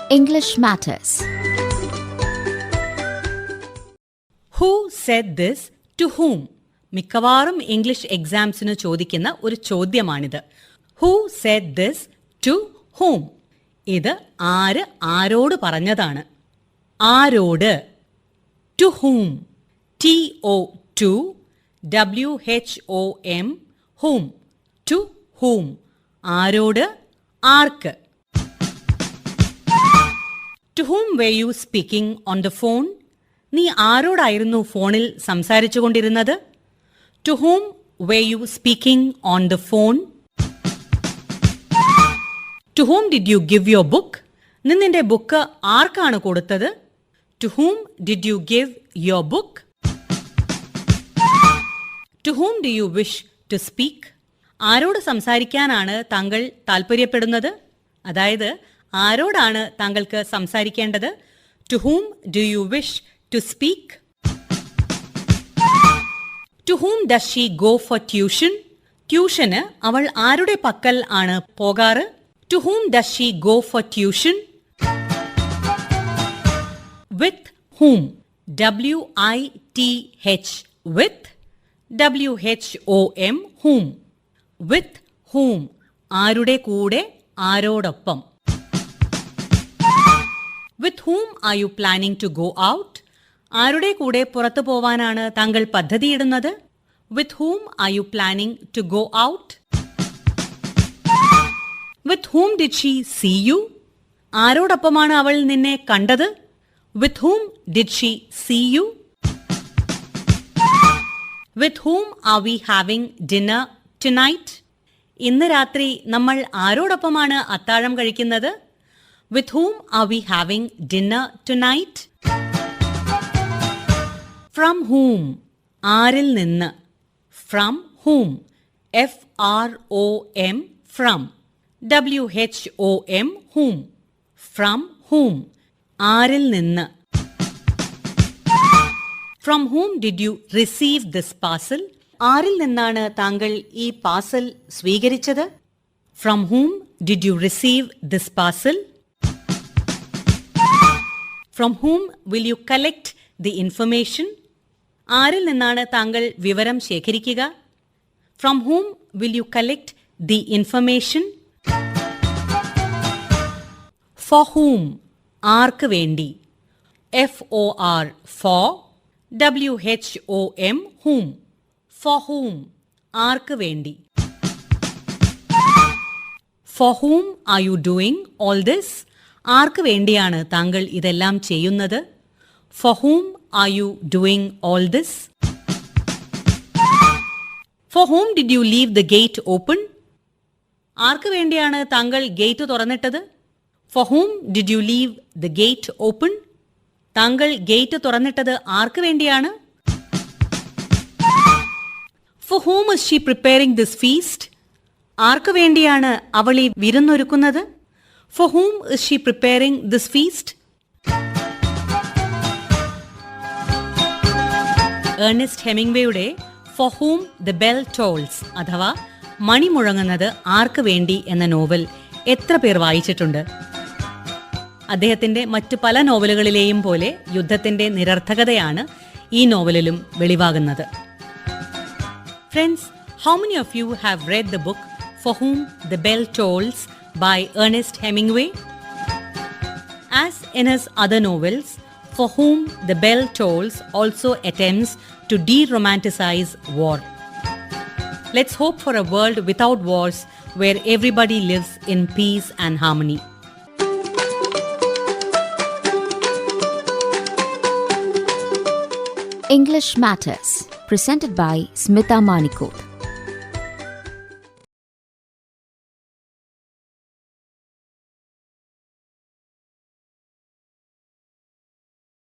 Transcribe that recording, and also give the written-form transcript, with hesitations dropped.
English Matters. Who said this to whom? മിക്കവാറും English എക്സാംസിന് ചോദിക്കുന്ന ഒരു ചോദ്യമാണിത്. Who said this to whom? ഇത് ആര് ആരോട് പറഞ്ഞതാണ്? ആരോട്? To whom? T-O-2 W-H-O-M whom. To whom? ആരോട്? ആർക്ക്? To whom were you speaking on the phone? നീ ആരോടായിരുന്നു ഫോണിൽ സംസാരിച്ചു കൊണ്ടിരുന്നത്? To whom were you speaking on the phone? To whom did you give your book? നീ നിന്റെ ബുക്ക് ആർക്കാണ് കൊടുത്തത്? To whom did you give your book? To whom do you wish to speak? ആരോട് സംസാരിക്കാനാണ് താങ്കൾ താൽപ്പര്യപ്പെടുന്നത്? അതായത് ആരോടാണ് താങ്കൾക്ക് സംസാരിക്കേണ്ടത്? To whom do you wish to speak? To whom does she go for tuition? ട്യൂഷന് അവൾ ആരുടെ പക്കൽ ആണ് പോകാറ്? To whom does she go for tuition? With whom? W-I-T-H with W-H-O-M whom. With whom? ആരുടെ കൂടെ, ആരോടൊപ്പം. With whom are you planning to go out? ആരുടെ കൂടെ പുറത്തു പോവാനാണ് താങ്കൾ പദ്ധതിയിടുന്നത്? With whom are you planning to go out? With whom did she see you? ആരോടൊപ്പമാണ് അവൾ നിന്നെ കണ്ടത്? With whom did she see you? With whom are we having dinner tonight? ഇന്ന് രാത്രി നമ്മൾ ആരോടൊപ്പമാണ് അത്താഴം കഴിക്കുന്നത്? With whom are we having dinner tonight? From whom? ആരിൽ നിന്ന്. From whom? F-R-O-M from. W-H-O-M whom. From whom? ആരിൽ നിന്ന്. From whom did you receive this parcel? ആരിൽ നിന്നാണ് താങ്കൾ ഈ പാർസൽ സ്വീകരിച്ചത്? From whom did you receive this parcel? From whom will you collect the information? ആരിൽ നിന്നാണ് താങ്കൾ വിവരം ശേഖരിക്കുക? From whom will you collect the information? For whom? ആർക്ക് വേണ്ടി. F-O-R for. W-H-O-M whom. For whom? ആർക്ക് വേണ്ടി. For whom are you doing all this? ആർക്ക് വേണ്ടിയാണ് താങ്കൾ ഇതെല്ലാം ചെയ്യുന്നത്? For whom are you doing all this? For whom did you leave the gate open? ആർക്ക് വേണ്ടിയാണ് താങ്കൾ gate തുറന്നിട്ടത്? For whom did you leave the gate open? താങ്കൾ gate തുറന്നിട്ടത് ആർക്ക് വേണ്ടിയാണ്? For whom is she preparing this feast? ആർക്ക് വേണ്ടിയാണ് അവൾ ഈ വിരുന്നൊരുക്കുന്നത്? For whom is she preparing this feast? Ernest ഹെമിംഗ്വേയുടെ For whom the bell tolls അഥവാ മണി മുഴങ്ങുന്നത് ആർക്ക് വേണ്ടി എന്ന നോവൽ എത്ര പേർ വായിച്ചിട്ടുണ്ട്? അദ്ദേഹത്തിന്റെ മറ്റു പല നോവലുകളിലെയും പോലെ യുദ്ധത്തിന്റെ നിരർത്ഥകതയാണ് ഈ നോവലിലും വെളിവാകുന്നത്. Friends, how many of you have read the book For whom the bell tolls by Ernest Hemingway? As in his other novels, For whom the bell tolls also attempts to de-romanticize war. Let's hope for a world without wars where everybody lives in peace and harmony. English Matters, presented by Smita Manikot.